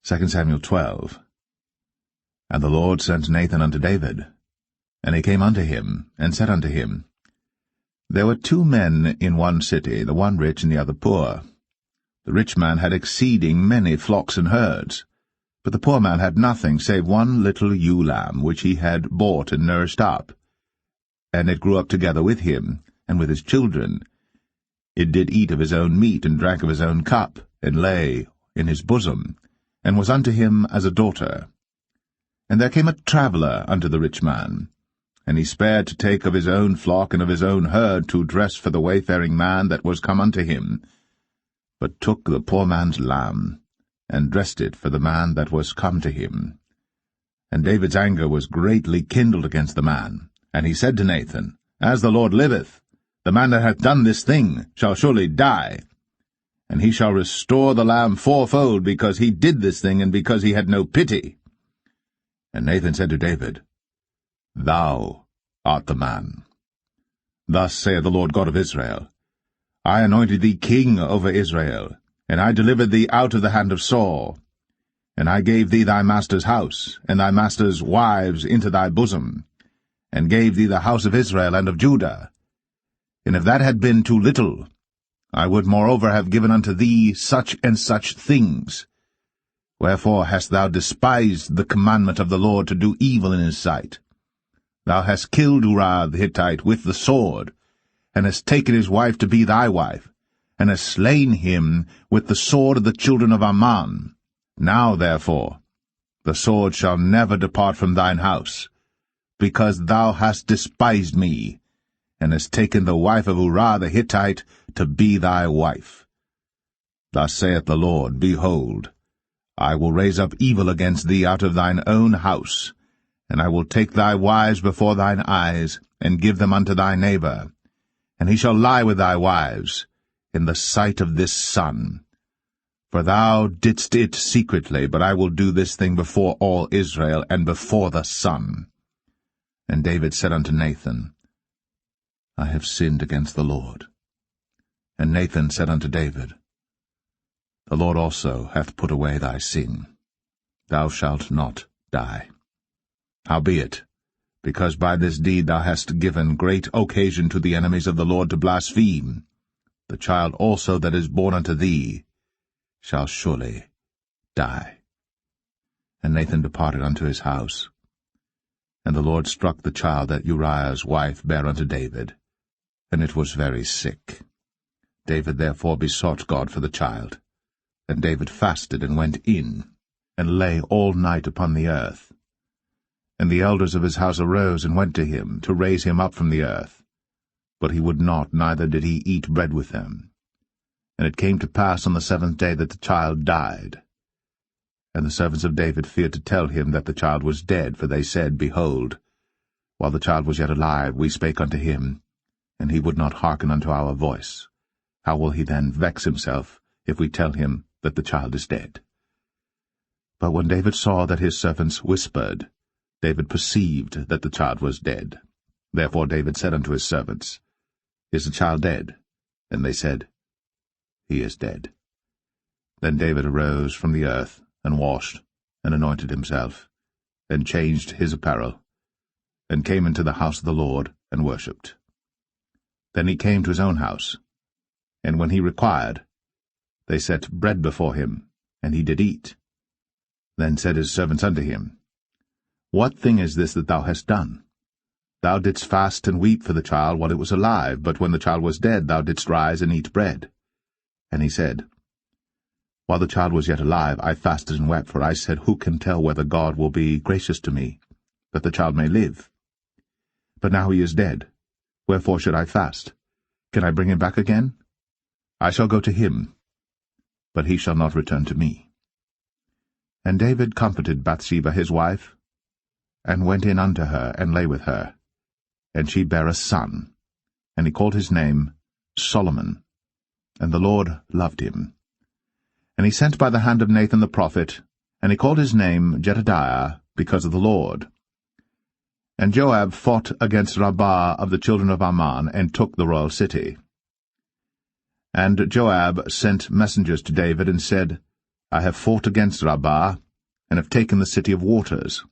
2 Samuel 12. And the Lord sent Nathan unto David. And he came unto him, and said unto him, There were 2 men in one city, the one rich and the other poor. The rich man had exceeding many flocks and herds, but the poor man had nothing save one little ewe lamb, which he had bought and nursed up. And it grew up together with him, and with his children. It did eat of his own meat, and drank of his own cup, and lay in his bosom, and was unto him as a daughter. And there came a traveller unto the rich man, and he spared to take of his own flock and of his own herd to dress for the wayfaring man that was come unto him, but took the poor man's lamb, and dressed it for the man that was come to him. And David's anger was greatly kindled against the man, and he said to Nathan, As the Lord liveth, the man that hath done this thing shall surely die, and he shall restore the lamb 4-fold, because he did this thing, and because he had no pity. And Nathan said to David, Thou art the man. Thus saith the Lord God of Israel, I anointed thee king over Israel, and I delivered thee out of the hand of Saul. And I gave thee thy master's house, and thy master's wives into thy bosom, and gave thee the house of Israel and of Judah. And if that had been too little, I would moreover have given unto thee such and such things. Wherefore hast thou despised the commandment of the Lord to do evil in his sight? Thou hast killed Uriah the Hittite with the sword, and hast taken his wife to be thy wife, and hast slain him with the sword of the children of Ammon. Now, therefore, the sword shall never depart from thine house, because thou hast despised me, and hast taken the wife of Uriah the Hittite to be thy wife. Thus saith the Lord, Behold, I will raise up evil against thee out of thine own house, and I will take thy wives before thine eyes, and give them unto thy neighbor, and he shall lie with thy wives in the sight of this sun. For thou didst it secretly, but I will do this thing before all Israel, and before the sun. And David said unto Nathan, I have sinned against the Lord. And Nathan said unto David, The Lord also hath put away thy sin. Thou shalt not die. Howbeit, because by this deed thou hast given great occasion to the enemies of the Lord to blaspheme, the child also that is born unto thee shall surely die. And Nathan departed unto his house. And the Lord struck the child that Uriah's wife bare unto David, and it was very sick. David therefore besought God for the child. And David fasted, and went in, and lay all night upon the earth. And the elders of his house arose, and went to him, to raise him up from the earth. But he would not, neither did he eat bread with them. And it came to pass on the 7th day that the child died. And the servants of David feared to tell him that the child was dead, for they said, Behold, while the child was yet alive, we spake unto him, and he would not hearken unto our voice. How will he then vex himself, if we tell him that the child is dead? But when David saw that his servants whispered, David perceived that the child was dead. Therefore David said unto his servants, Is the child dead? And they said, He is dead. Then David arose from the earth, and washed, and anointed himself, and changed his apparel, and came into the house of the Lord, and worshipped. Then he came to his own house, and when he required, they set bread before him, and he did eat. Then said his servants unto him, What thing is this that thou hast done? Thou didst fast and weep for the child while it was alive, but when the child was dead thou didst rise and eat bread. And he said, While the child was yet alive, I fasted and wept, for I said, Who can tell whether God will be gracious to me, that the child may live? But now he is dead. Wherefore should I fast? Can I bring him back again? I shall go to him, but he shall not return to me. And David comforted Bathsheba his wife, and went in unto her, and lay with her. And she bare a son, and he called his name Solomon. And the Lord loved him. And he sent by the hand of Nathan the prophet, and he called his name Jedediah, because of the Lord. And Joab fought against Rabbah of the children of Ammon, and took the royal city. And Joab sent messengers to David, and said, I have fought against Rabbah, and have taken the city of waters.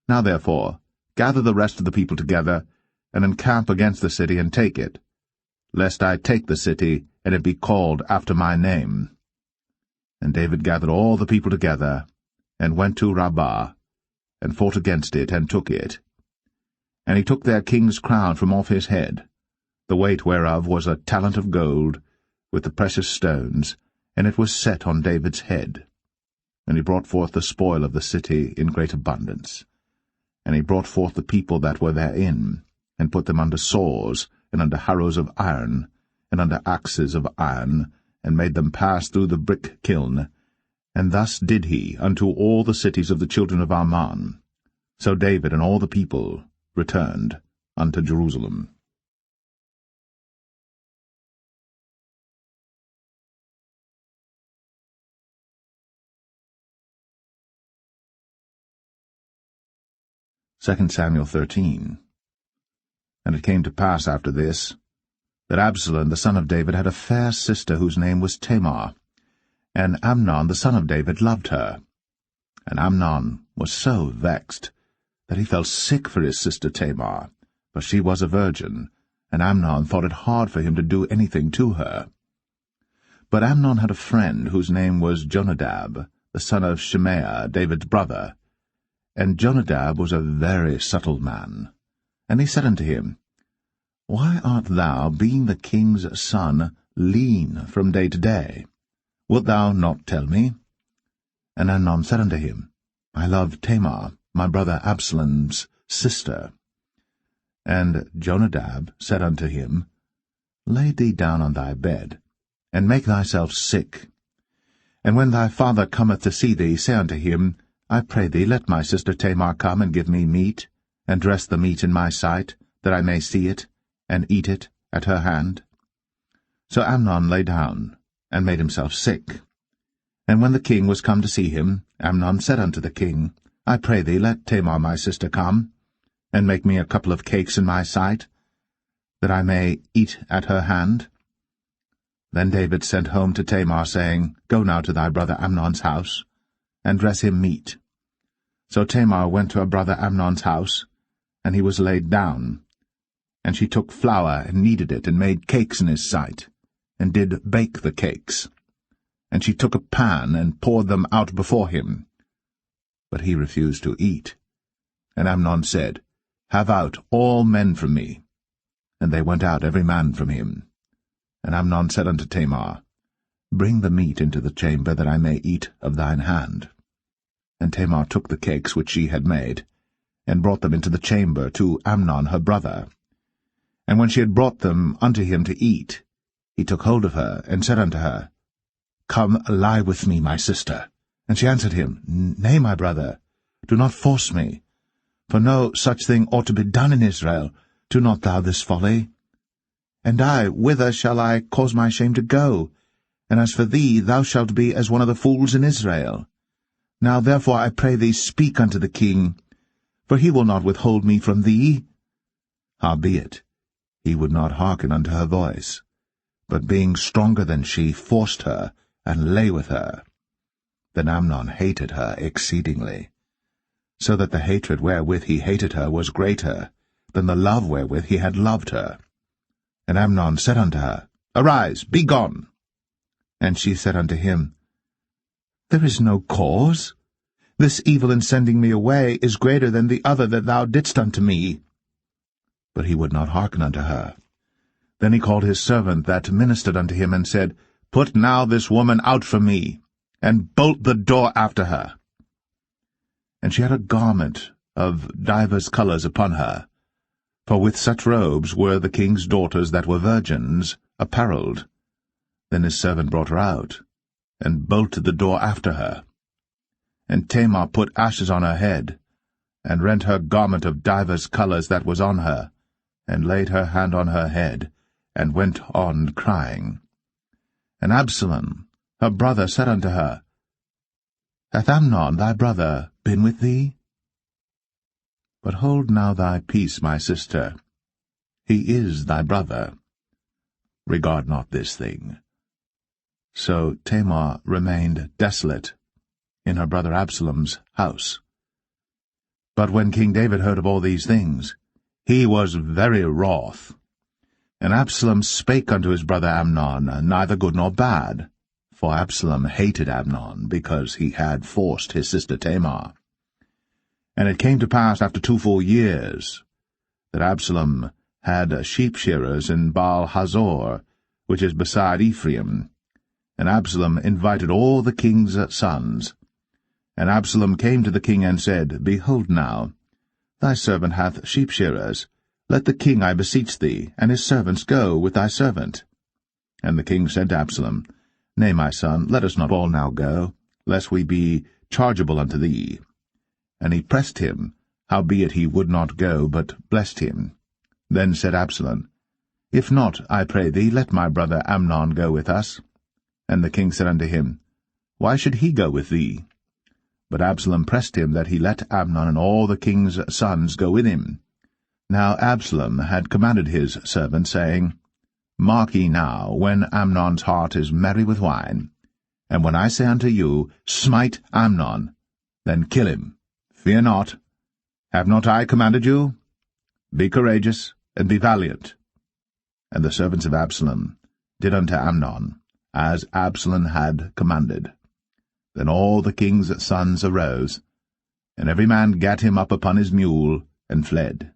Now therefore, gather the rest of the people together, and encamp against the city, and take it, lest I take the city, and it be called after my name. And David gathered all the people together, and went to Rabbah, and fought against it, and took it. And he took their king's crown from off his head, the weight whereof was a talent of gold, with the precious stones, and it was set on David's head. And he brought forth the spoil of the city in great abundance. And he brought forth the people that were therein, and put them under saws, and under harrows of iron, and under axes of iron, and made them pass through the brick kiln. And thus did he unto all the cities of the children of Ammon. So David and all the people returned unto Jerusalem. Second Samuel 13. And it came to pass after this, that Absalom the son of David had a fair sister whose name was Tamar, and Amnon the son of David loved her. And Amnon was so vexed that he felt sick for his sister Tamar, for she was a virgin, and Amnon thought it hard for him to do anything to her. But Amnon had a friend whose name was Jonadab, the son of Shimea, David's brother. And Jonadab was a very subtle man. And he said unto him, Why art thou, being the king's son, lean from day to day? Wilt thou not tell me? And Amnon said unto him, I love Tamar, my brother Absalom's sister. And Jonadab said unto him, Lay thee down on thy bed, and make thyself sick. And when thy father cometh to see thee, say unto him, I pray thee, let my sister Tamar come and give me meat, and dress the meat in my sight, that I may see it, and eat it at her hand. So Amnon lay down, and made himself sick. And when the king was come to see him, Amnon said unto the king, I pray thee, let Tamar my sister come, and make me a couple of cakes in my sight, that I may eat at her hand. Then David sent home to Tamar, saying, Go now to thy brother Amnon's house, and dress him meat. So Tamar went to her brother Amnon's house, and he was laid down. And she took flour, and kneaded it, and made cakes in his sight, and did bake the cakes. And she took a pan, and poured them out before him. But he refused to eat. And Amnon said, Have out all men from me. And they went out every man from him. And Amnon said unto Tamar, Bring the meat into the chamber, that I may eat of thine hand. And Tamar took the cakes which she had made, and brought them into the chamber to Amnon her brother. And when she had brought them unto him to eat, he took hold of her, and said unto her, Come, lie with me, my sister. And she answered him, Nay, my brother, do not force me. For no such thing ought to be done in Israel. Do not thou this folly. And I, whither shall I cause my shame to go? And as for thee, thou shalt be as one of the fools in Israel. Now therefore I pray thee, speak unto the king, for he will not withhold me from thee. Howbeit, he would not hearken unto her voice, but being stronger than she, forced her, and lay with her. Then Amnon hated her exceedingly, so that the hatred wherewith he hated her was greater than the love wherewith he had loved her. And Amnon said unto her, Arise, be gone. And she said unto him, There is no cause. This evil in sending me away is greater than the other that thou didst unto me. But he would not hearken unto her. Then he called his servant that ministered unto him, and said, Put now this woman out from me, and bolt the door after her. And she had a garment of divers colours upon her, for with such robes were the king's daughters that were virgins apparelled. Then his servant brought her out, and bolted the door after her. And Tamar put ashes on her head, and rent her garment of divers colours that was on her, and laid her hand on her head, and went on crying. And Absalom, her brother, said unto her, Hath Amnon thy brother been with thee? But hold now thy peace, my sister. He is thy brother. Regard not this thing. So Tamar remained desolate in her brother Absalom's house. But when King David heard of all these things, he was very wroth. And Absalom spake unto his brother Amnon, neither good nor bad, for Absalom hated Amnon, because he had forced his sister Tamar. And it came to pass after 2 full years, that Absalom had sheep-shearers in Baal-Hazor, which is beside Ephraim. And Absalom invited all the king's sons. And Absalom came to the king and said, Behold now, thy servant hath sheep-shearers. Let the king, I beseech thee, and his servants go with thy servant. And the king said to Absalom, Nay, my son, let us not all now go, lest we be chargeable unto thee. And he pressed him, howbeit he would not go, but blessed him. Then said Absalom, If not, I pray thee, let my brother Amnon go with us. And the king said unto him, Why should he go with thee? But Absalom pressed him that he let Amnon and all the king's sons go with him. Now Absalom had commanded his servant, saying, Mark ye now, when Amnon's heart is merry with wine, and when I say unto you, Smite Amnon, then kill him. Fear not. Have not I commanded you? Be courageous, and be valiant. And the servants of Absalom did unto Amnon, as Absalom had commanded. Then all the king's sons arose, and every man gat him up upon his mule, and fled.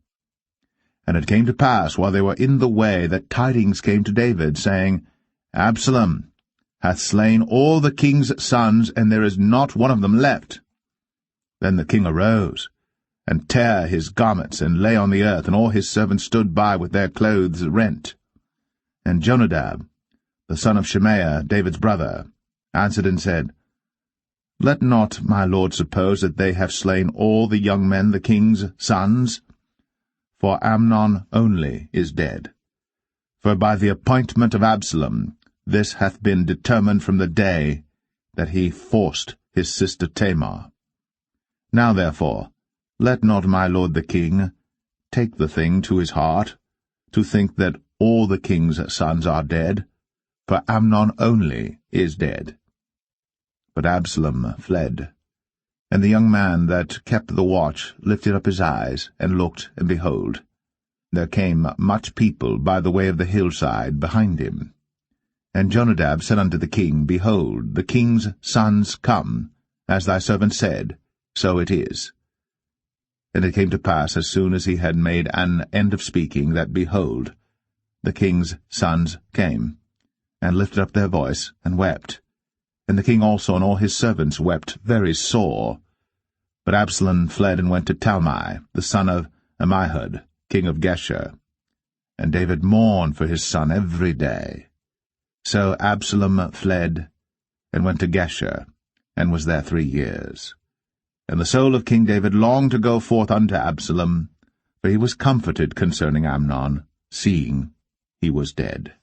And it came to pass, while they were in the way, that tidings came to David, saying, Absalom hath slain all the king's sons, and there is not one of them left. Then the king arose, and tare his garments, and lay on the earth, and all his servants stood by with their clothes rent. And Jonadab, the son of Shemaiah, David's brother, answered and said, Let not my lord suppose that they have slain all the young men, the king's sons, for Amnon only is dead. For by the appointment of Absalom this hath been determined from the day that he forced his sister Tamar. Now therefore, let not my lord the king take the thing to his heart, to think that all the king's sons are dead, for Amnon only is dead. But Absalom fled. And the young man that kept the watch lifted up his eyes, and looked, and behold, there came much people by the way of the hillside behind him. And Jonadab said unto the king, Behold, the king's sons come, as thy servant said, so it is. And it came to pass, as soon as he had made an end of speaking, that, behold, the king's sons came, and lifted up their voice, and wept. And the king also and all his servants wept very sore. But Absalom fled and went to Talmai, the son of Ammihud, king of Geshur. And David mourned for his son every day. So Absalom fled, and went to Geshur, and was there 3 years. And the soul of King David longed to go forth unto Absalom, for he was comforted concerning Amnon, seeing he was dead.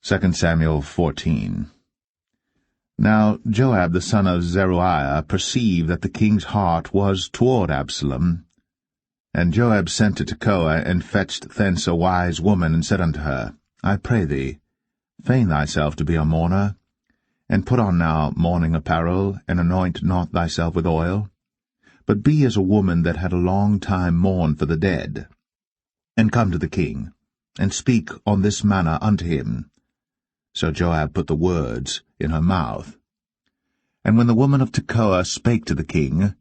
2 Samuel 14. Now Joab the son of Zeruiah perceived that the king's heart was toward Absalom. And Joab sent to Tekoa, and fetched thence a wise woman, and said unto her, I pray thee, feign thyself to be a mourner, and put on now mourning apparel, and anoint not thyself with oil, but be as a woman that had a long time mourned for the dead. And come to the king, and speak on this manner unto him. So Joab put the words in her mouth. And when the woman of Tekoa spake to the king,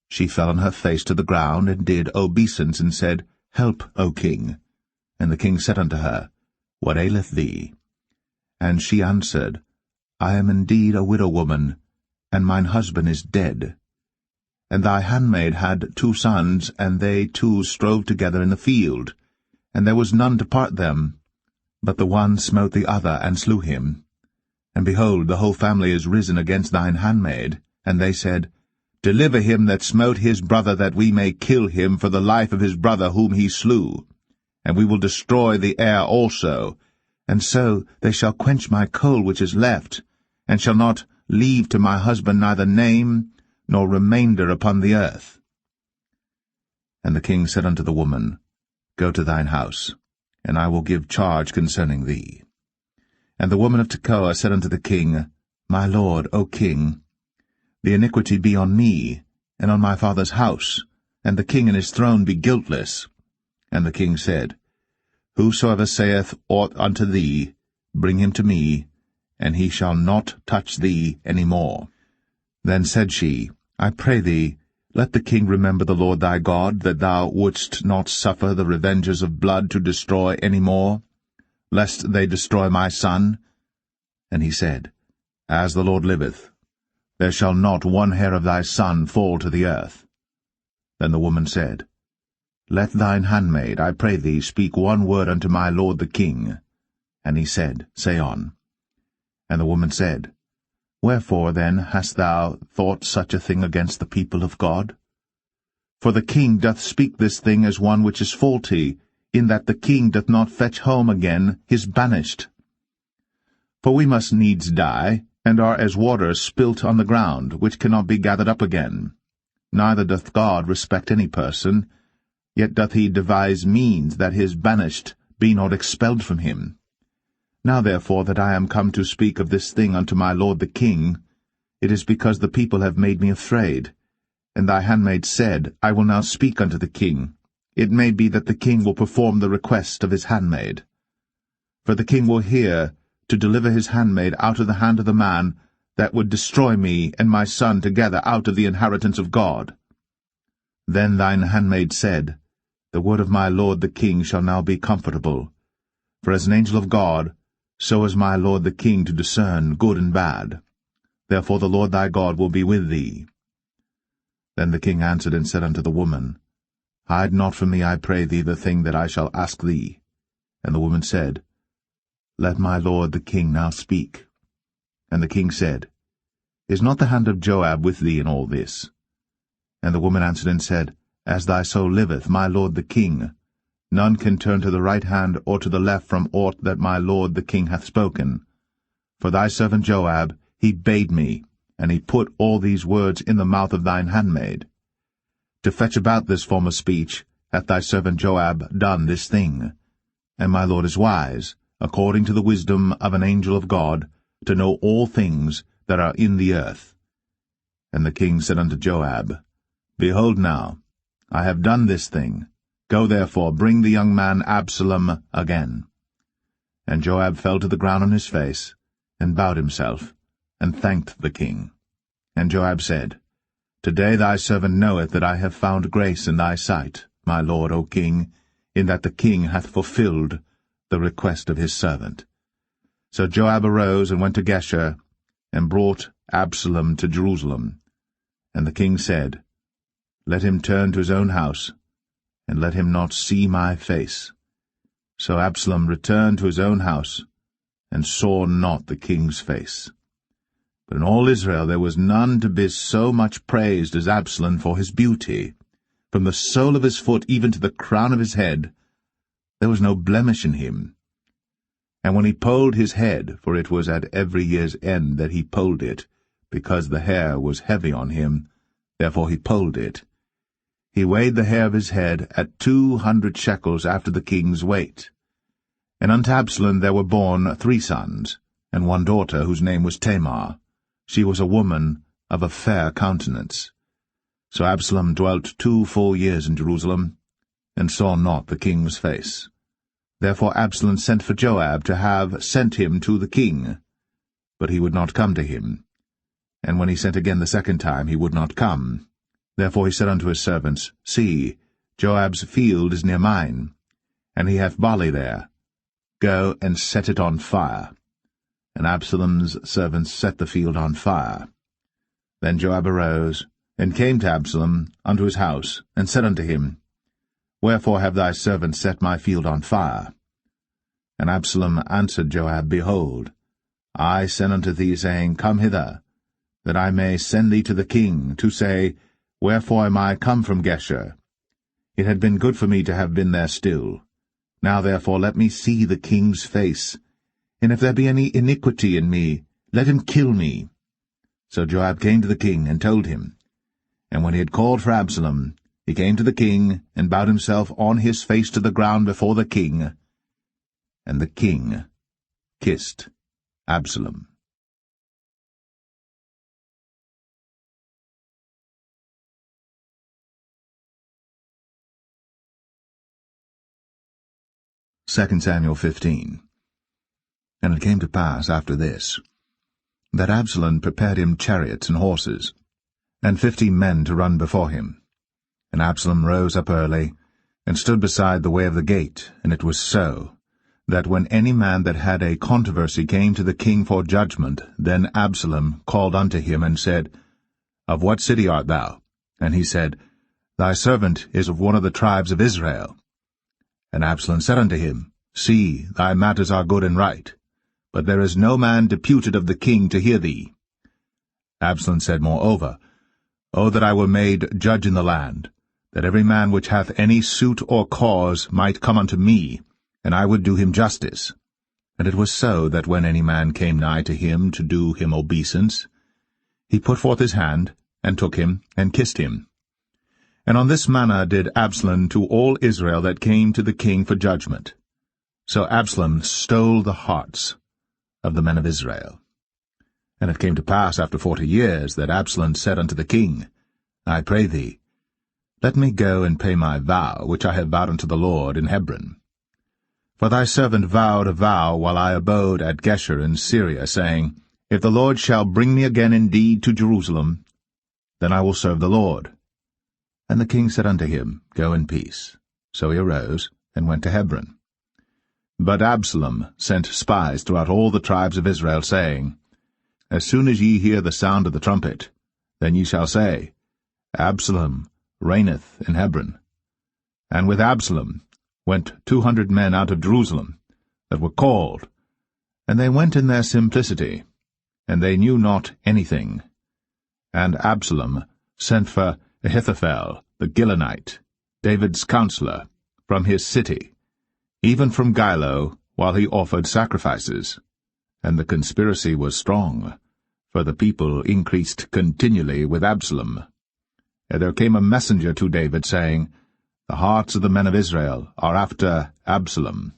she fell on her face to the ground, and did obeisance, and said, Help, O king. And the king said unto her, What aileth thee? And she answered, I am indeed a widow woman, and mine husband is dead. And thy handmaid had 2 sons, and they 2 strove together in the field, and there was none to part them. But the one smote the other, and slew him. And behold, the whole family is risen against thine handmaid. And they said, Deliver him that smote his brother, that we may kill him for the life of his brother whom he slew. And we will destroy the heir also. And so they shall quench my coal which is left, and shall not leave to my husband neither name, nor remainder upon the earth. And the king said unto the woman, Go to thine house, and I will give charge concerning thee. And the woman of Tekoa said unto the king, My lord, O king, the iniquity be on me, and on my father's house, and the king and his throne be guiltless. And the king said, Whosoever saith aught unto thee, bring him to me, and he shall not touch thee any more. Then said she, I pray thee, let the king remember the Lord thy God, that thou wouldst not suffer the revengers of blood to destroy any more, lest they destroy my son. And he said, As the Lord liveth, there shall not one hair of thy son fall to the earth. Then the woman said, Let thine handmaid, I pray thee, speak one word unto my lord the king. And he said, Say on. And the woman said, Wherefore then hast thou thought such a thing against the people of God? For the king doth speak this thing as one which is faulty, in that the king doth not fetch home again his banished. For we must needs die, and are as water spilt on the ground, which cannot be gathered up again. Neither doth God respect any person, yet doth he devise means that his banished be not expelled from him. Now therefore that I am come to speak of this thing unto my lord the king, it is because the people have made me afraid. And thy handmaid said, I will now speak unto the king. It may be that the king will perform the request of his handmaid. For the king will hear to deliver his handmaid out of the hand of the man that would destroy me and my son together out of the inheritance of God. Then thine handmaid said, The word of my lord the king shall now be comfortable. For as an angel of God, so is my lord the king to discern good and bad. Therefore the Lord thy God will be with thee. Then the king answered and said unto the woman, Hide not from me, I pray thee, the thing that I shall ask thee. And the woman said, Let my lord the king now speak. And the king said, Is not the hand of Joab with thee in all this? And the woman answered and said, As thy soul liveth, my lord the king, none can turn to the right hand or to the left from aught that my lord the king hath spoken. For thy servant Joab, he bade me, and he put all these words in the mouth of thine handmaid. To fetch about this form of speech hath thy servant Joab done this thing. And my lord is wise, according to the wisdom of an angel of God, to know all things that are in the earth. And the king said unto Joab, Behold now, I have done this thing. Go therefore, bring the young man Absalom again. And Joab fell to the ground on his face, and bowed himself, and thanked the king. And Joab said, Today thy servant knoweth that I have found grace in thy sight, my lord, O king, in that the king hath fulfilled the request of his servant. So Joab arose and went to Geshur, and brought Absalom to Jerusalem. And the king said, Let him turn to his own house, and let him not see my face. So Absalom returned to his own house, and saw not the king's face. But in all Israel there was none to be so much praised as Absalom for his beauty. From the sole of his foot even to the crown of his head, there was no blemish in him. And when he polled his head, for it was at every year's end that he polled it, because the hair was heavy on him, therefore he polled it, he weighed the hair of his head at 200 shekels after the king's weight. And unto Absalom there were born 3 sons, and 1 daughter, whose name was Tamar. She was a woman of a fair countenance. So Absalom dwelt 2 full years in Jerusalem, and saw not the king's face. Therefore Absalom sent for Joab to have sent him to the king. But he would not come to him. And when he sent again the 2nd time, he would not come. Therefore he said unto his servants, See, Joab's field is near mine, and he hath barley there. Go and set it on fire. And Absalom's servants set the field on fire. Then Joab arose, and came to Absalom unto his house, and said unto him, Wherefore have thy servants set my field on fire? And Absalom answered Joab, Behold, I sent unto thee, saying, Come hither, that I may send thee to the king, to say, Wherefore am I come from Geshur? It had been good for me to have been there still. Now therefore let me see the king's face, and if there be any iniquity in me, let him kill me. So Joab came to the king, and told him. And when he had called for Absalom, he came to the king, and bowed himself on his face to the ground before the king. And the king kissed Absalom. Second Samuel 15. And it came to pass after this, that Absalom prepared him chariots and horses, and 50 men to run before him. And Absalom rose up early, and stood beside the way of the gate. And it was so, that when any man that had a controversy came to the king for judgment, then Absalom called unto him, and said, Of what city art thou? And he said, Thy servant is of one of the tribes of Israel. And Absalom said unto him, See, thy matters are good and right, but there is no man deputed of the king to hear thee. Absalom said moreover, O that I were made judge in the land, that every man which hath any suit or cause might come unto me, and I would do him justice. And it was so, that when any man came nigh to him to do him obeisance, he put forth his hand, and took him, and kissed him. And on this manner did Absalom to all Israel that came to the king for judgment. So Absalom stole the hearts of the men of Israel. And it came to pass after 40 years that Absalom said unto the king, I pray thee, let me go and pay my vow, which I have vowed unto the Lord in Hebron. For thy servant vowed a vow while I abode at Geshur in Syria, saying, If the Lord shall bring me again indeed to Jerusalem, then I will serve the Lord. And the king said unto him, Go in peace. So he arose, and went to Hebron. But Absalom sent spies throughout all the tribes of Israel, saying, As soon as ye hear the sound of the trumpet, then ye shall say, Absalom reigneth in Hebron. And with Absalom went 200 men out of Jerusalem, that were called, and they went in their simplicity, and they knew not anything. And Absalom sent for Ahithophel the Gilonite, David's counselor, from his city, even from Gilo, while he offered sacrifices. And the conspiracy was strong, for the people increased continually with Absalom. And there came a messenger to David, saying, The hearts of the men of Israel are after Absalom.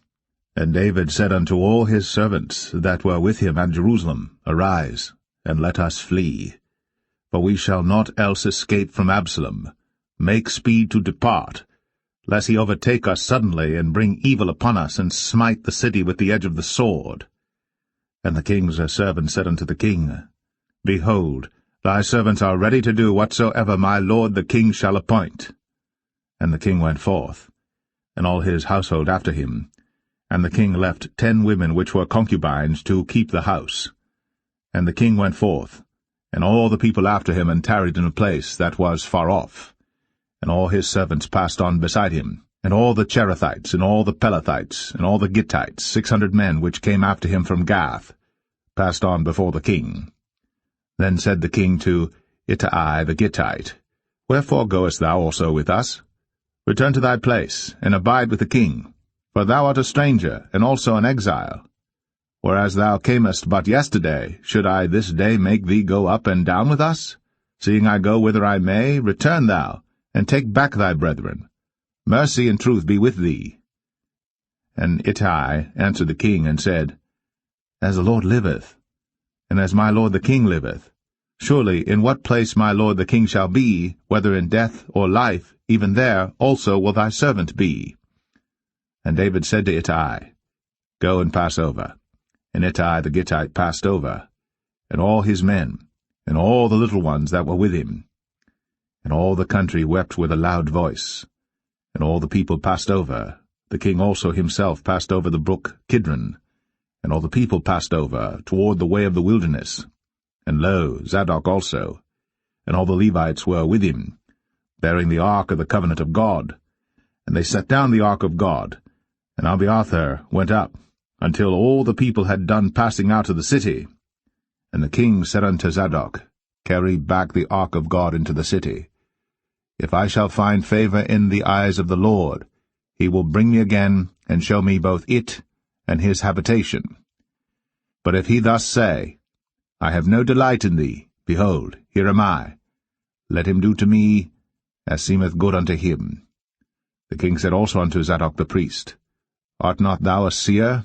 And David said unto all his servants that were with him at Jerusalem, Arise, and let us flee. For we shall not else escape from Absalom. Make speed to depart, lest he overtake us suddenly, and bring evil upon us, and smite the city with the edge of the sword. And the king's servants said unto the king, Behold, thy servants are ready to do whatsoever my lord the king shall appoint. And the king went forth, and all his household after him. And the king left 10 women which were concubines to keep the house. And the king went forth, and all the people after him, and tarried in a place that was far off. And all his servants passed on beside him, and all the Cherethites, and all the Pelethites, and all the Gittites, 600 men which came after him from Gath, passed on before the king. Then said the king to Ittai the Gittite, Wherefore goest thou also with us? Return to thy place, and abide with the king, for thou art a stranger, and also an exile. Whereas thou camest but yesterday, should I this day make thee go up and down with us? Seeing I go whither I may, return thou, and take back thy brethren. Mercy and truth be with thee. And Ittai answered the king, and said, As the Lord liveth, and as my lord the king liveth, surely in what place my lord the king shall be, whether in death or life, even there also will thy servant be. And David said to Ittai, Go and pass over. And Ittai the Gittite passed over, and all his men, and all the little ones that were with him. And all the country wept with a loud voice. And all the people passed over. The king also himself passed over the brook Kidron. And all the people passed over toward the way of the wilderness. And lo, Zadok also, and all the Levites were with him, bearing the ark of the covenant of God. And they set down the ark of God, and Abiathar went up, until all the people had done passing out of the city. And the king said unto Zadok, Carry back the ark of God into the city. If I shall find favor in the eyes of the Lord, he will bring me again, and show me both it and his habitation. But if he thus say, I have no delight in thee, behold, here am I. let him do to me as seemeth good unto him. The king said also unto Zadok the priest, Art not thou a seer?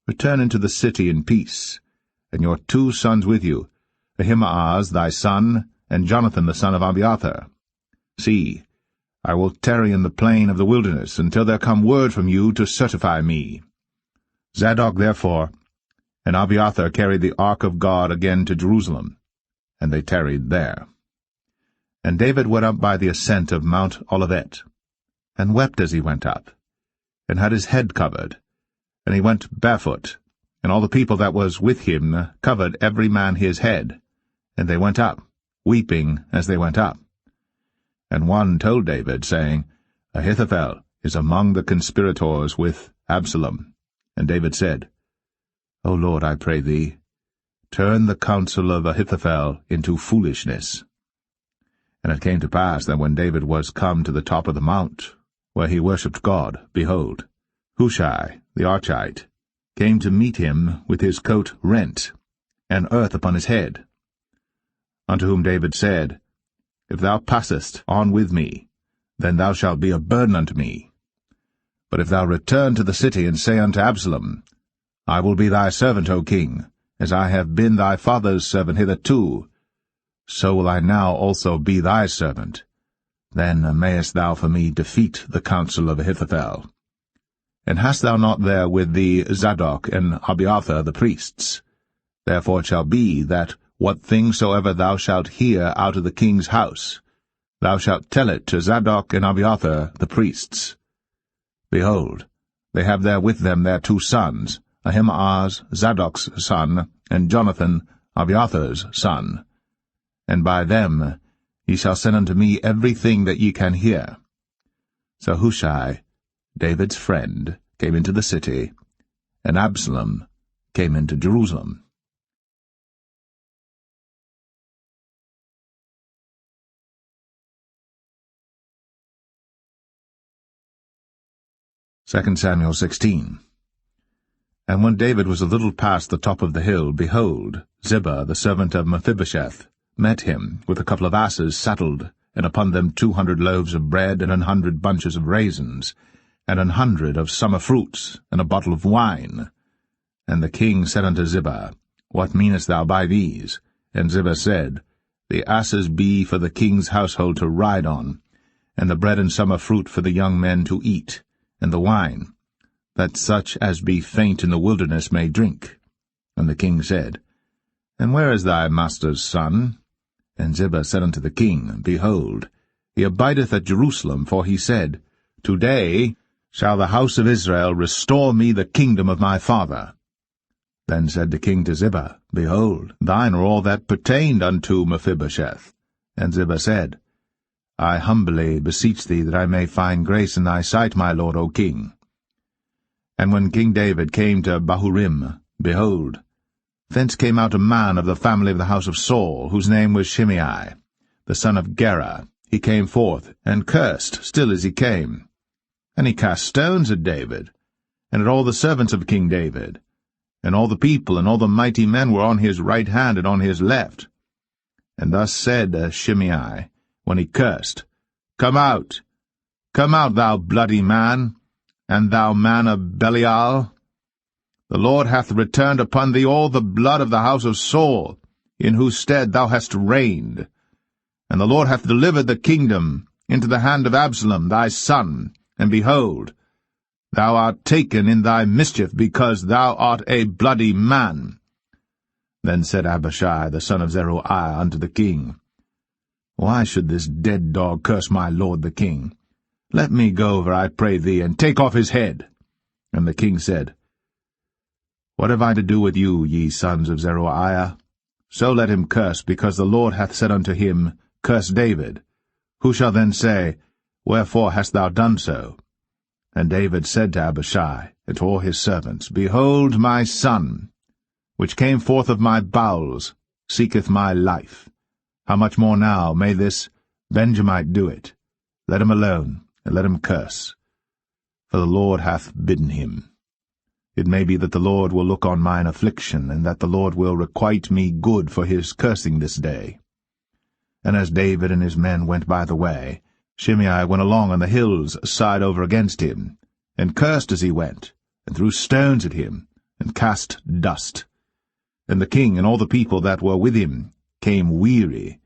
Return into the city in peace, and your 2 sons with you, Ahimaaz thy son, and Jonathan the son of Abiathar. See, I will tarry in the plain of the wilderness until there come word from you to certify me. Zadok therefore and Abiathar carried the ark of God again to Jerusalem, and they tarried there. And David went up by the ascent of Mount Olivet, and wept as he went up, and had his head covered, and he went barefoot, and all the people that was with him covered every man his head, and they went up, weeping as they went up. And one told David, saying, Ahithophel is among the conspirators with Absalom. And David said, O Lord, I pray thee, turn the counsel of Ahithophel into foolishness. And it came to pass that when David was come to the top of the mount, where he worshipped God, behold, Hushai the Archite came to meet him with his coat rent, and earth upon his head. Unto whom David said, If thou passest on with me, then thou shalt be a burden unto me. But if thou return to the city, and say unto Absalom, I will be thy servant, O king, as I have been thy father's servant hitherto, so will I now also be thy servant. Then mayest thou for me defeat the counsel of Ahithophel. And hast thou not there with thee Zadok and Abiathar the priests? Therefore it shall be that what thing soever thou shalt hear out of the king's house, thou shalt tell it to Zadok and Abiathar the priests. Behold, they have there with them their 2 sons, Ahimaaz Zadok's son, and Jonathan Abiathar's son. And by them ye shall send unto me everything that ye can hear. So Hushai, David's friend, came into the city, and Absalom came into Jerusalem. 2 Samuel 16. And when David was a little past the top of the hill, behold, Ziba, the servant of Mephibosheth, met him with a couple of asses saddled, and upon them 200 loaves of bread, and 100 bunches of raisins, and 100 of summer fruits, and a bottle of wine. And the king said unto Ziba, What meanest thou by these? And Ziba said, The asses be for the king's household to ride on, and the bread and summer fruit for the young men to eat, and the wine, that such as be faint in the wilderness may drink. And the king said, And where is thy master's son? And Ziba said unto the king, Behold, he abideth at Jerusalem, for he said, Today shall the house of Israel restore me the kingdom of my father. Then said the king to Ziba, Behold, thine are all that pertained unto Mephibosheth. And Ziba said, I humbly beseech thee that I may find grace in thy sight, my lord, O king. And when King David came to Bahurim, behold, thence came out a man of the family of the house of Saul, whose name was Shimei, the son of Gera. He came forth, and cursed still as he came. And he cast stones at David, and at all the servants of King David. And all the people and all the mighty men were on his right hand and on his left. And thus said Shimei, when he cursed, Come out, thou bloody man, and thou man of Belial. The Lord hath returned upon thee all the blood of the house of Saul, in whose stead thou hast reigned. And the Lord hath delivered the kingdom into the hand of Absalom thy son, and behold, thou art taken in thy mischief, because thou art a bloody man. Then said Abishai the son of Zeruiah unto the king, Why should this dead dog curse my lord the king? Let me go over, I pray thee, and take off his head. And the king said, What have I to do with you, ye sons of Zeruiah? So let him curse, because the Lord hath said unto him, Curse David. Who shall then say, Wherefore hast thou done so? And David said to Abishai and to all his servants, Behold, my son, which came forth of my bowels, seeketh my life. How much more now may this Benjamite do it? Let him alone, and let him curse. For the Lord hath bidden him. It may be that the Lord will look on mine affliction, and that the Lord will requite me good for his cursing this day. And as David and his men went by the way, Shimei went along on the hill's side over against him, and cursed as he went, and threw stones at him, and cast dust. And the king and all the people that were with him came weary,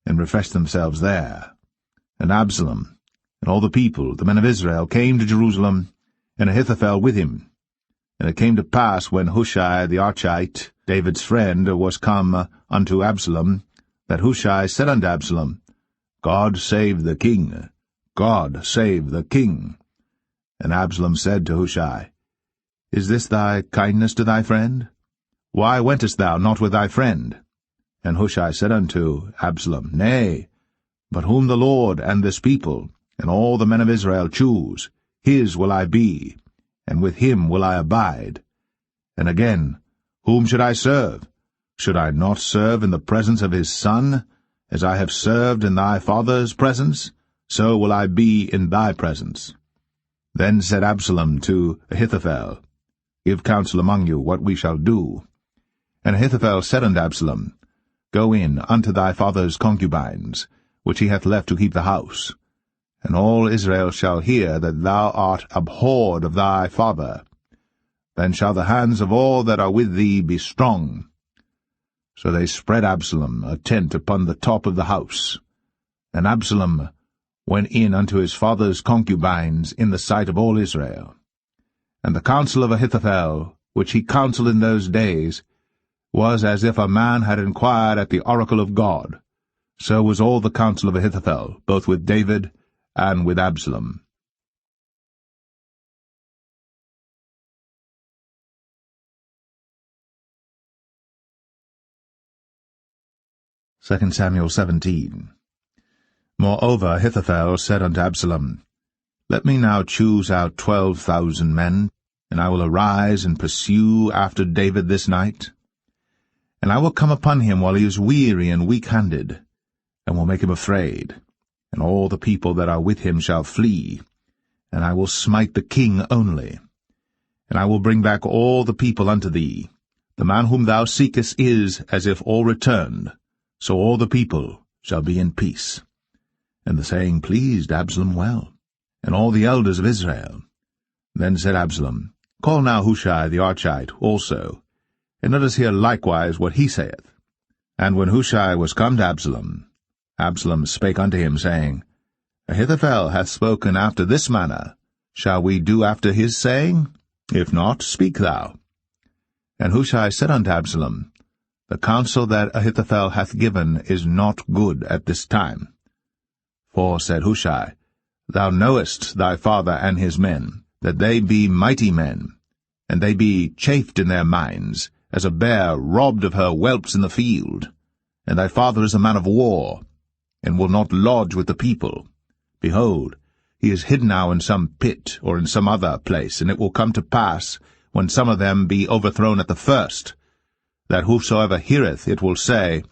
and refreshed themselves there. And Absalom and all the people, the men of Israel, came to Jerusalem, and Ahithophel with him. And it came to pass, when Hushai the Archite, David's friend, was come unto Absalom, that Hushai said unto Absalom, God save the king! God save the king! And Absalom said to Hushai, Is this thy kindness to thy friend? Why wentest thou not with thy friend? And Hushai said unto Absalom, Nay, but whom the Lord and this people, and all the men of Israel choose, his will I be, and with him will I abide. And again, whom should I serve? Should I not serve in the presence of his son? As I have served in thy father's presence, so will I be in thy presence. Then said Absalom to Ahithophel, Give counsel among you what we shall do. And Ahithophel said unto Absalom, Go in unto thy father's concubines, which he hath left to keep the house. And all Israel shall hear that thou art abhorred of thy father. Then shall the hands of all that are with thee be strong. So they spread Absalom a tent upon the top of the house. And Absalom went in unto his father's concubines in the sight of all Israel. And the counsel of Ahithophel, which he counselled in those days, was as if a man had inquired at the oracle of God. So was all the counsel of Ahithophel, both with David and with Absalom. 2 Samuel 17. Moreover Ahithophel said unto Absalom, Let me now choose out 12,000 men, and I will arise and pursue after David this night. And I will come upon him while he is weary and weak-handed, and will make him afraid, and all the people that are with him shall flee, and I will smite the king only. And I will bring back all the people unto thee. The man whom thou seekest is as if all returned, so all the people shall be in peace. And the saying pleased Absalom well, and all the elders of Israel. Then said Absalom, Call now Hushai the Archite also, and let us hear likewise what he saith. And when Hushai was come to Absalom, Absalom spake unto him, saying, Ahithophel hath spoken after this manner. Shall we do after his saying? If not, speak thou. And Hushai said unto Absalom, The counsel that Ahithophel hath given is not good at this time. For, said Hushai, Thou knowest thy father and his men, that they be mighty men, and they be chafed in their minds, as a bear robbed of her whelps in the field. And thy father is a man of war, and will not lodge with the people. Behold, he is hid now in some pit, or in some other place, and it will come to pass, when some of them be overthrown at the first, that whosoever heareth it will say,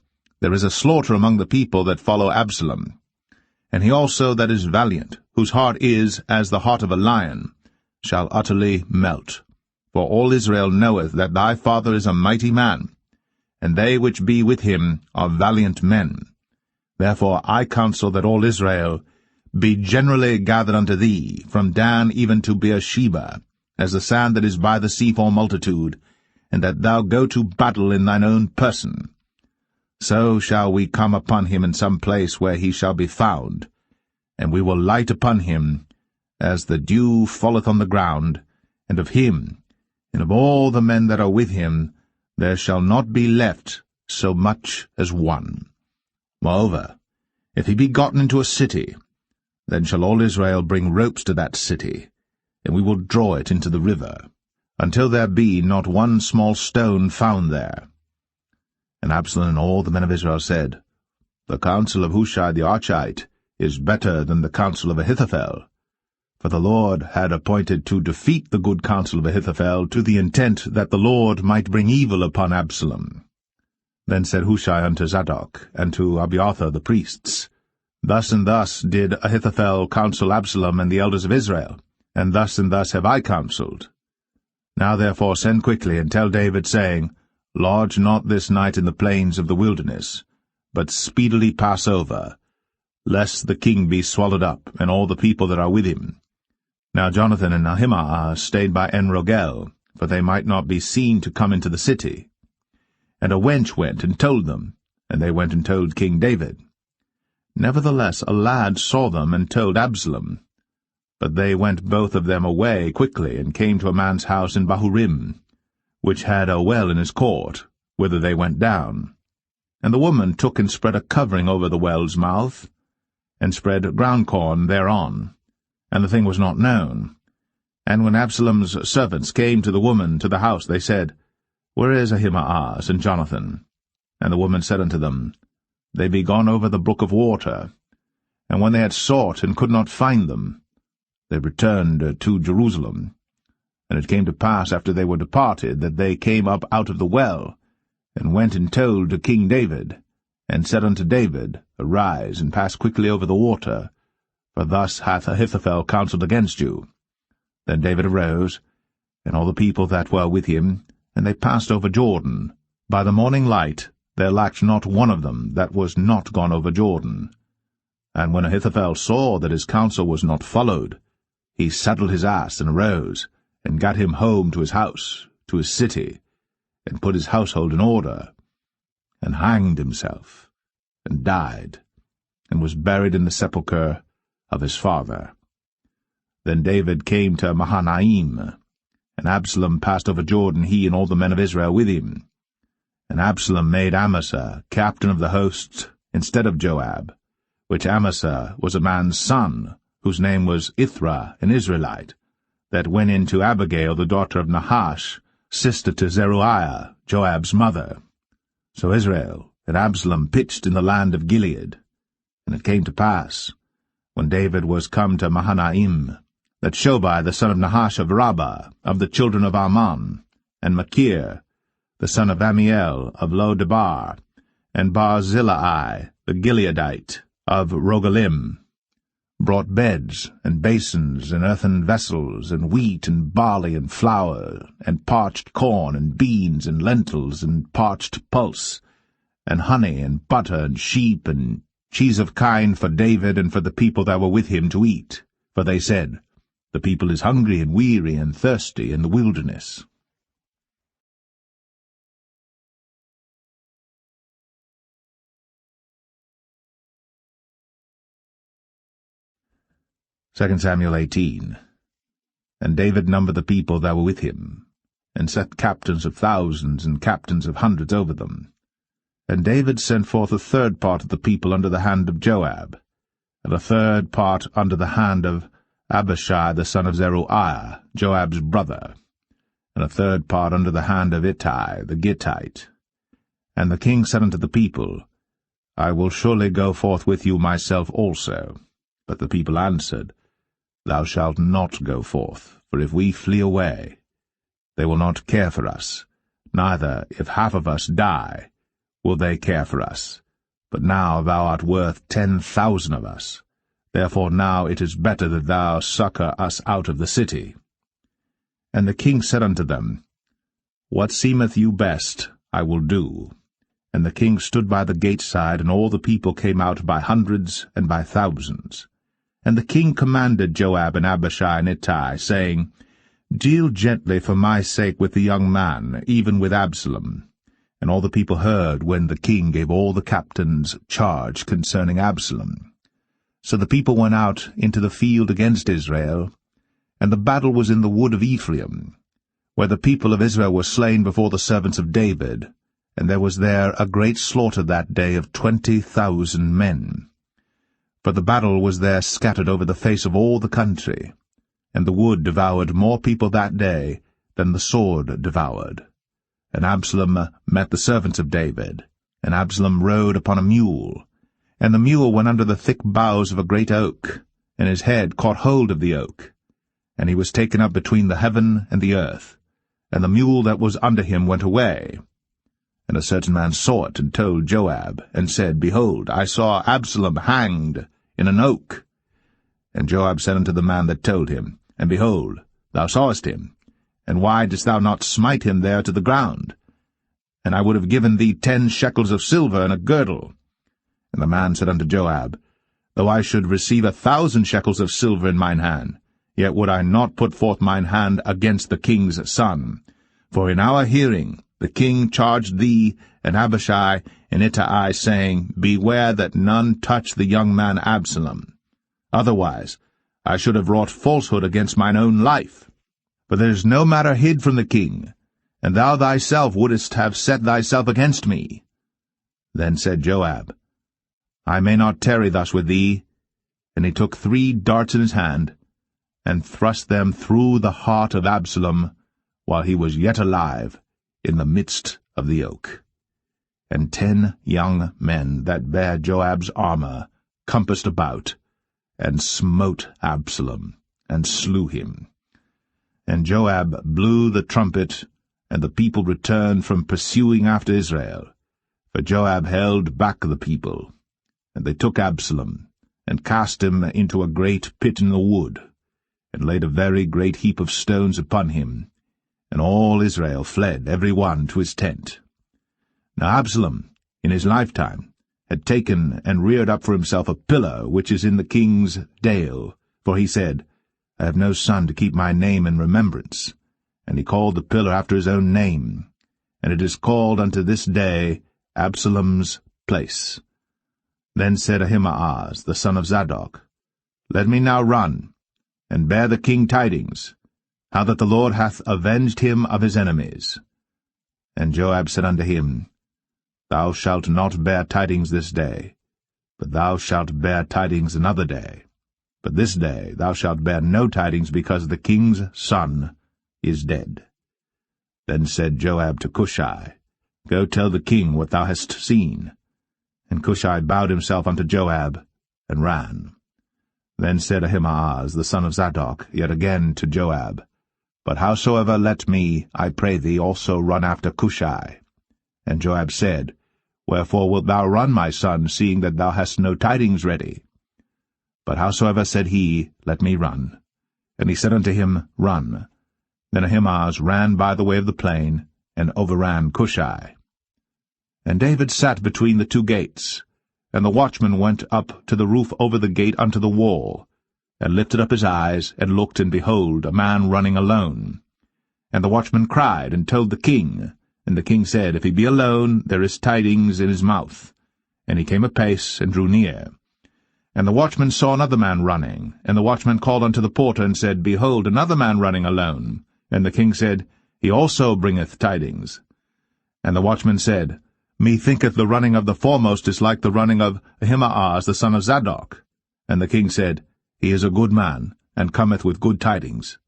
There is a slaughter among the people that follow Absalom. And he also that is valiant, whose heart is as the heart of a lion, shall utterly melt. For all Israel knoweth that thy father is a mighty man, and they which be with him are valiant men. Therefore I counsel that all Israel be generally gathered unto thee, from Dan even to Beersheba, as the sand that is by the sea for multitude, and that thou go to battle in thine own person. So shall we come upon him in some place where he shall be found, and we will light upon him, as the dew falleth on the ground, and of him, and of all the men that are with him, there shall not be left so much as one. Moreover, if he be gotten into a city, then shall all Israel bring ropes to that city, and we will draw it into the river, until there be not one small stone found there. And Absalom and all the men of Israel said, The counsel of Hushai the Archite is better than the counsel of Ahithophel. For the Lord had appointed to defeat the good counsel of Ahithophel, to the intent that the Lord might bring evil upon Absalom. Then said Hushai unto Zadok, and to Abiathar the priests, Thus and thus did Ahithophel counsel Absalom and the elders of Israel, and thus have I counselled. Now therefore send quickly, and tell David, saying, Lodge not this night in the plains of the wilderness, but speedily pass over, lest the king be swallowed up, and all the people that are with him. Now Jonathan and Ahimaaz stayed by En-rogel, for they might not be seen to come into the city. And a wench went and told them, and they went and told King David. Nevertheless a lad saw them and told Absalom. But they went both of them away quickly, and came to a man's house in Bahurim, which had a well in his court, whither they went down. And the woman took and spread a covering over the well's mouth, and spread ground corn thereon, and the thing was not known. And when Absalom's servants came to the woman to the house, they said, Where is Ahimaaz and Jonathan? And the woman said unto them, They be gone over the brook of water. And when they had sought and could not find them, they returned to Jerusalem. And it came to pass after they were departed, that they came up out of the well, and went and told to King David, and said unto David, Arise, and pass quickly over the water, for thus hath Ahithophel counselled against you. Then David arose, and all the people that were with him, and they passed over Jordan. By the morning light there lacked not one of them that was not gone over Jordan. And when Ahithophel saw that his counsel was not followed, he saddled his ass and arose, and gat him home to his house, to his city, and put his household in order, and hanged himself, and died, and was buried in the sepulchre of his father. Then David came to Mahanaim, and Absalom passed over Jordan, he and all the men of Israel with him. And Absalom made Amasa captain of the host instead of Joab, which Amasa was a man's son, whose name was Ithra, an Israelite, that went in to Abigail the daughter of Nahash, sister to Zeruiah, Joab's mother. So Israel and Absalom pitched in the land of Gilead. And it came to pass, when David was come to Mahanaim, that Shobai the son of Nahash of Rabbah, of the children of Ammon, and Machir, the son of Amiel of Lo-debar, and Barzillai the Gileadite of Rogelim, brought beds, and basins, and earthen vessels, and wheat, and barley, and flour, and parched corn, and beans, and lentils, and parched pulse, and honey, and butter, and sheep, and cheese of kine for David and for the people that were with him to eat. For they said, The people is hungry and weary and thirsty in the wilderness. Second Samuel 18. And David numbered the people that were with him, and set captains of thousands and captains of hundreds over them. And David sent forth a third part of the people under the hand of Joab, and a third part under the hand of Abishai the son of Zeruiah, Joab's brother, and a third part under the hand of Ittai the Gittite. And the king said unto the people, I will surely go forth with you myself also. But the people answered, Thou shalt not go forth, for if we flee away, they will not care for us, neither, if half of us die, will they care for us. But now thou art worth 10,000 of us. Therefore now it is better that thou succour us out of the city. And the king said unto them, What seemeth you best, I will do. And the king stood by the gate side, and all the people came out by hundreds and by thousands. And the king commanded Joab and Abishai and Ittai, saying, Deal gently for my sake with the young man, even with Absalom. And all the people heard when the king gave all the captains charge concerning Absalom. So the people went out into the field against Israel, and the battle was in the wood of Ephraim, where the people of Israel were slain before the servants of David, and there was there a great slaughter that day of 20,000 men. For the battle was there scattered over the face of all the country, and the wood devoured more people that day than the sword devoured. And Absalom met the servants of David, and Absalom rode upon a mule, and the mule went under the thick boughs of a great oak, and his head caught hold of the oak, and he was taken up between the heaven and the earth, and the mule that was under him went away. And a certain man saw it, and told Joab, and said, Behold, I saw Absalom hanged in an oak. And Joab said unto the man that told him, And behold, thou sawest him, and why didst thou not smite him there to the ground? And I would have given thee 10 shekels of silver and a girdle. And the man said unto Joab, Though I should receive 1,000 shekels of silver in mine hand, yet would I not put forth mine hand against the king's son. For in our hearing the king charged thee and Abishai and Ittai, saying, Beware that none touch the young man Absalom. Otherwise I should have wrought falsehood against mine own life. For there is no matter hid from the king, and thou thyself wouldest have set thyself against me. Then said Joab, I may not tarry thus with thee. And he took 3 darts in his hand, and thrust them through the heart of Absalom, while he was yet alive, in the midst of the oak. And 10 young men that bare Joab's armor compassed about, and smote Absalom, and slew him. And Joab blew the trumpet, and the people returned from pursuing after Israel. For Joab held back the people. And they took Absalom, and cast him into a great pit in the wood, and laid a very great heap of stones upon him. And all Israel fled, every one to his tent. Now Absalom, in his lifetime, had taken and reared up for himself a pillar which is in the king's dale, for he said, I have no son to keep my name in remembrance. And he called the pillar after his own name, and it is called unto this day Absalom's place. Then said Ahimaaz, the son of Zadok, Let me now run, and bear the king tidings, how that the Lord hath avenged him of his enemies. And Joab said unto him, Thou shalt not bear tidings this day, but thou shalt bear tidings another day. But this day thou shalt bear no tidings, because the king's son is dead. Then said Joab to Cushai, Go tell the king what thou hast seen. And Cushai bowed himself unto Joab, and ran. Then said Ahimaaz, the son of Zadok, yet again to Joab, But howsoever let me, I pray thee, also run after Cushai. And Joab said, Wherefore wilt thou run, my son, seeing that thou hast no tidings ready? But howsoever said he, Let me run. And he said unto him, Run. Then Ahimaaz ran by the way of the plain, and overran Cushai. And David sat between the 2 gates, and the watchman went up to the roof over the gate unto the wall, and lifted up his eyes, and looked, and behold, a man running alone. And the watchman cried, and told the king. And the king said, If he be alone, there is tidings in his mouth. And he came apace, and drew near. And the watchman saw another man running. And the watchman called unto the porter, and said, Behold, another man running alone. And the king said, He also bringeth tidings. And the watchman said, Methinketh the running of the foremost is like the running of Ahimaaz the son of Zadok. And the king said, He is a good man, and cometh with good tidings.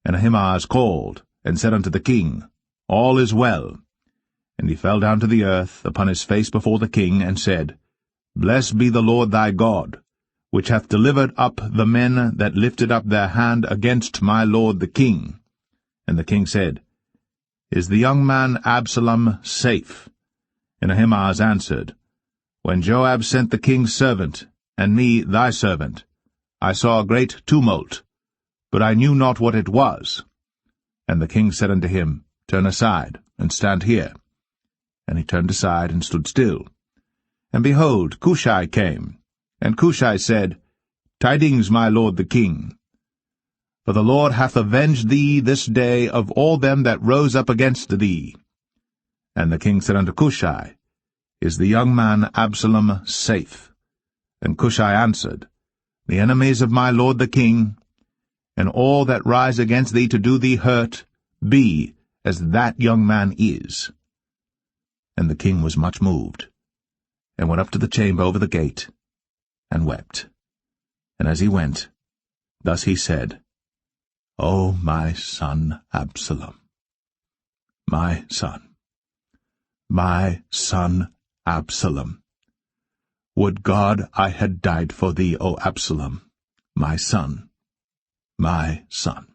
And Ahimaaz called, and said unto the king, All is well. And he fell down to the earth upon his face before the king, and said, Blessed be the Lord thy God, which hath delivered up the men that lifted up their hand against my lord the king. And the king said, Is the young man Absalom safe? And Ahimaaz answered, When Joab sent the king's servant, and me thy servant, I saw a great tumult, but I knew not what it was. And the king said unto him, Turn aside, and stand here. And he turned aside, and stood still. And behold, Cushai came. And Cushai said, Tidings, my lord the king. For the Lord hath avenged thee this day of all them that rose up against thee. And the king said unto Cushai, Is the young man Absalom safe? And Cushai answered, The enemies of my lord the king, and all that rise against thee to do thee hurt, be as that young man is. And the king was much moved, and went up to the chamber over the gate, and wept. And as he went, thus he said, O my son Absalom, my son Absalom, would God I had died for thee, O Absalom, my son, my son.